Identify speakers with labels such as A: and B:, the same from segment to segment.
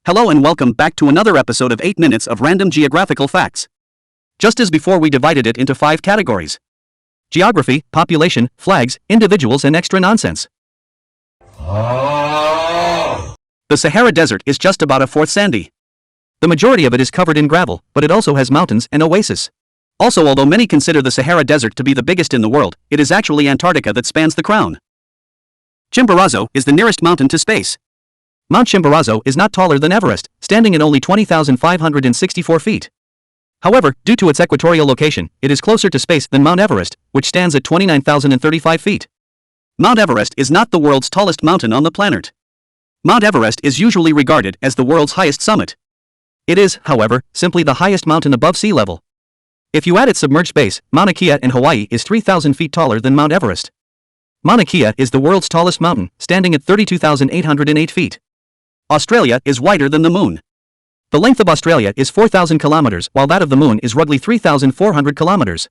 A: Hello and welcome back to another episode of 8 minutes of random geographical facts. Just as before, we divided it into 5 categories: geography, population, flags, individuals, and extra nonsense. The Sahara Desert is just about a fourth sandy. The majority of it is covered in gravel, but it also has mountains and oases. Also, although many consider the Sahara Desert to be the biggest in the world, it is actually Antarctica that spans the crown. Chimborazo is the nearest mountain to space. Mount Chimborazo is not taller than Everest, standing at only 20,564 feet. However, due to its equatorial location, it is closer to space than Mount Everest, which stands at 29,035 feet. Mount Everest is not the world's tallest mountain on the planet. Mount Everest is usually regarded as the world's highest summit. It is, however, simply the highest mountain above sea level. If you add its submerged base, Mauna Kea in Hawaii is 3,000 feet taller than Mount Everest. Mauna Kea is the world's tallest mountain, standing at 32,808 feet. Australia is wider than the moon. The length of Australia is 4,000 kilometers, while that of the moon is roughly 3,400 kilometers.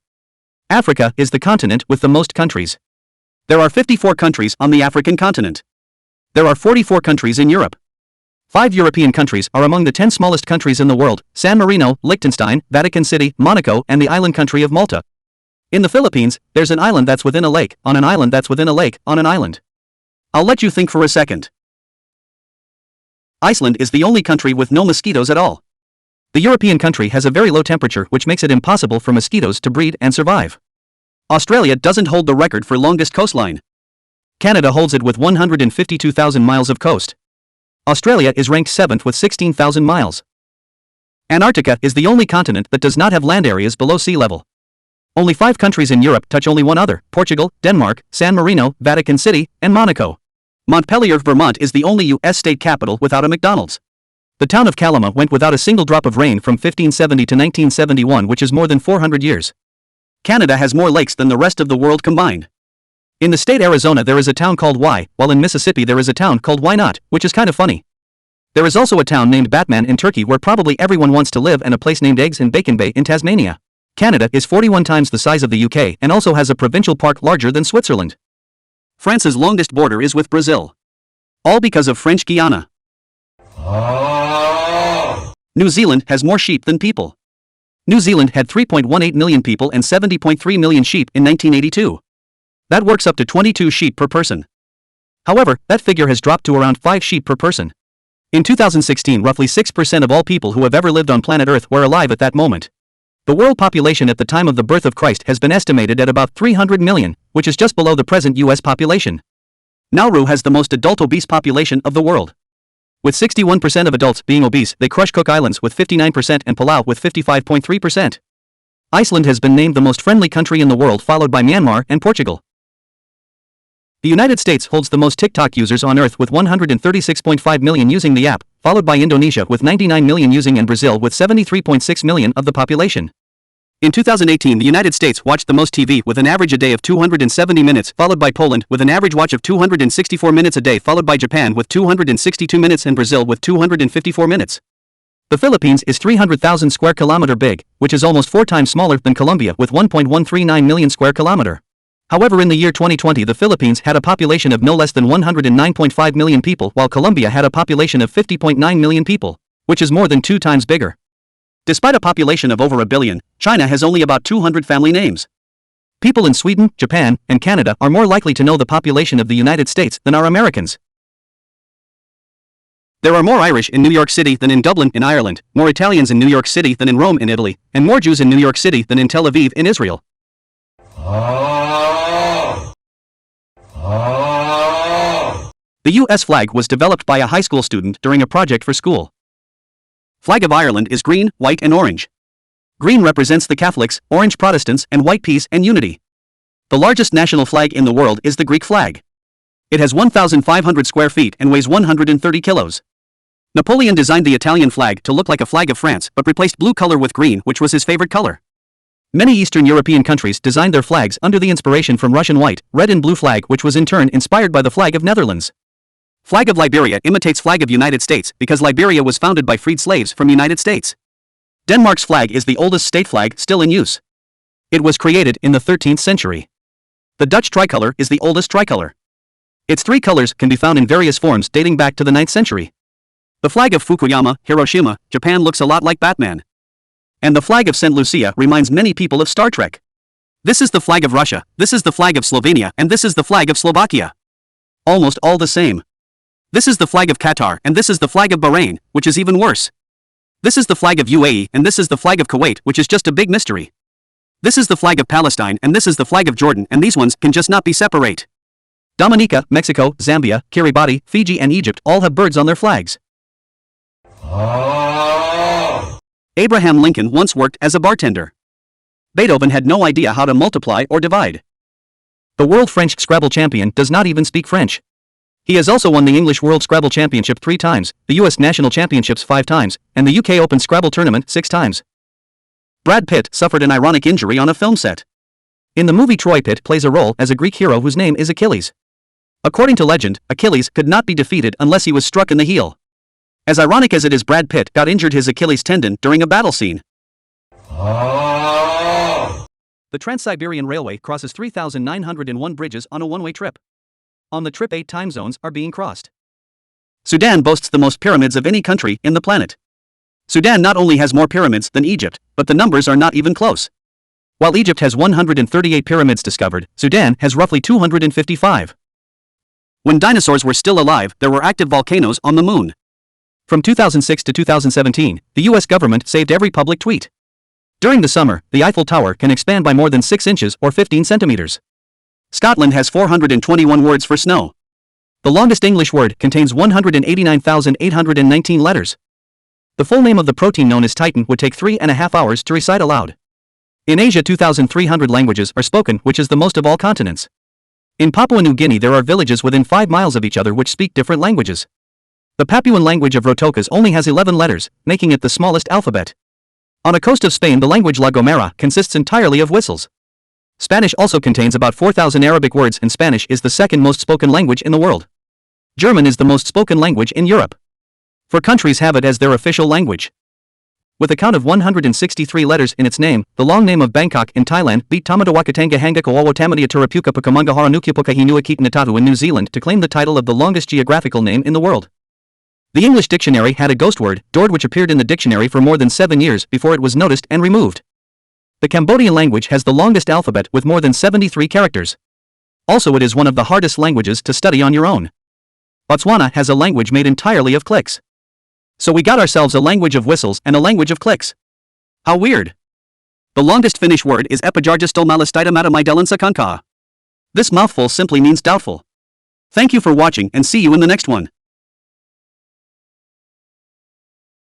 A: Africa is the continent with the most countries. There are 54 countries on the African continent. There are 44 countries in Europe. 5 European countries are among the 10 smallest countries in the world: San Marino, Liechtenstein, Vatican City, Monaco, and the island country of Malta. In the Philippines, there's an island that's within a lake, on an island that's within a lake, on an island. I'll let you think for a second. Iceland is the only country with no mosquitoes at all. The European country has a very low temperature, which makes it impossible for mosquitoes to breed and survive. Australia doesn't hold the record for longest coastline. Canada holds it with 152,000 miles of coast. Australia is ranked 7th with 16,000 miles. Antarctica is the only continent that does not have land areas below sea level. Only 5 countries in Europe touch only one other: Portugal, Denmark, San Marino, Vatican City, and Monaco. Montpelier, Vermont is the only U.S. state capital without a McDonald's. The town of Kalama went without a single drop of rain from 1570 to 1971, which is more than 400 years. Canada has more lakes than the rest of the world combined. In the state Arizona there is a town called Y, while in Mississippi there is a town called Why Not, which is kind of funny. There is also a town named Batman in Turkey, where probably everyone wants to live, and a place named Eggs and Bacon Bay in Tasmania. Canada is 41 times the size of the UK and also has a provincial park larger than Switzerland. France's longest border is with Brazil. All because of French Guiana. New Zealand has more sheep than people. New Zealand had 3.18 million people and 70.3 million sheep in 1982. That works up to 22 sheep per person. However, that figure has dropped to around 5 sheep per person. In 2016, roughly 6% of all people who have ever lived on planet Earth were alive at that moment. The world population at the time of the birth of Christ has been estimated at about 300 million, which is just below the present US population. Nauru has the most adult obese population of the world. With 61% of adults being obese, they crush Cook Islands with 59% and Palau with 55.3%. Iceland has been named the most friendly country in the world, followed by Myanmar and Portugal. The United States holds the most TikTok users on Earth with 136.5 million using the app, followed by Indonesia with 99 million using and Brazil with 73.6 million of the population. In 2018, the United States watched the most TV with an average a day of 270 minutes, followed by Poland with an average watch of 264 minutes a day, followed by Japan with 262 minutes and Brazil with 254 minutes. The Philippines is 300,000 square kilometer big, which is almost 4 times smaller than Colombia with 1.139 million square kilometer. However, in the year 2020, the Philippines had a population of no less than 109.5 million people, while Colombia had a population of 50.9 million people, which is more than 2 times bigger. Despite a population of over a billion, China has only about 200 family names. People in Sweden, Japan, and Canada are more likely to know the population of the United States than are Americans. There are more Irish in New York City than in Dublin in Ireland, more Italians in New York City than in Rome in Italy, and more Jews in New York City than in Tel Aviv in Israel. The U.S. flag was developed by a high school student during a project for school. Flag of Ireland is green, white, and orange. Green represents the Catholics, orange Protestants, and white peace and unity. The largest national flag in the world is the Greek flag. It has 1,500 square feet and weighs 130 kilos. Napoleon designed the Italian flag to look like a flag of France, but replaced blue color with green, which was his favorite color. Many Eastern European countries designed their flags under the inspiration from Russian white, red and blue flag, which was in turn inspired by the flag of Netherlands. Flag of Liberia imitates flag of United States because Liberia was founded by freed slaves from United States. Denmark's flag is the oldest state flag still in use. It was created in the 13th century. The Dutch tricolor is the oldest tricolor. Its 3 colors can be found in various forms dating back to the 9th century. The flag of Fukuyama, Hiroshima, Japan looks a lot like Batman. And the flag of St. Lucia reminds many people of Star Trek. This is the flag of Russia, this is the flag of Slovenia, and this is the flag of Slovakia. Almost all the same. This is the flag of Qatar, and this is the flag of Bahrain, which is even worse. This is the flag of UAE, and this is the flag of Kuwait, which is just a big mystery. This is the flag of Palestine, and this is the flag of Jordan, and these ones can just not be separate. Dominica, Mexico, Zambia, Kiribati, Fiji, and Egypt all have birds on their flags. Abraham Lincoln once worked as a bartender. Beethoven had no idea how to multiply or divide. The world French Scrabble champion does not even speak French. He has also won the English World Scrabble Championship 3 times, the US National Championships 5 times, and the UK Open Scrabble Tournament 6 times. Brad Pitt suffered an ironic injury on a film set. In the movie Troy, Pitt plays a role as a Greek hero whose name is Achilles. According to legend, Achilles could not be defeated unless he was struck in the heel. As ironic as it is, Brad Pitt got injured his Achilles tendon during a battle scene. The Trans-Siberian Railway crosses 3,901 bridges on a one-way trip. On the trip 8 time zones are being crossed. Sudan boasts the most pyramids of any country in the planet. Sudan not only has more pyramids than Egypt, but the numbers are not even close. While Egypt has 138 pyramids discovered, Sudan has roughly 255. When dinosaurs were still alive, there were active volcanoes on the moon. From 2006 to 2017, the US government saved every public tweet. During the summer, the Eiffel Tower can expand by more than 6 inches or 15 centimeters. Scotland has 421 words for snow. The longest English word contains 189,819 letters. The full name of the protein known as titin would take 3.5 hours to recite aloud. In Asia, 2,300 languages are spoken, which is the most of all continents. In Papua New Guinea, there are villages within 5 miles of each other which speak different languages. The Papuan language of Rotokas only has 11 letters, making it the smallest alphabet. On a coast of Spain, the language La Gomera consists entirely of whistles. Spanish also contains about 4,000 Arabic words, and Spanish is the second most spoken language in the world. German is the most spoken language in Europe. 4 countries have it as their official language. With a count of 163 letters in its name, the long name of Bangkok in Thailand beat Tamadawakatanga Hangakawawa Tamadia Turapuka Pukamanga Haranukiapukahinua Kitanatatu in New Zealand to claim the title of the longest geographical name in the world. The English dictionary had a ghost word, Dord, which appeared in the dictionary for more than 7 years before it was noticed and removed. The Cambodian language has the longest alphabet with more than 73 characters. Also, it is one of the hardest languages to study on your own. Botswana has a language made entirely of clicks. So we got ourselves a language of whistles and a language of clicks. How weird. The longest Finnish word is Epijarjastolmalastitamatamidelensa kankaa. This mouthful simply means doubtful. Thank you for watching and see you in the next one.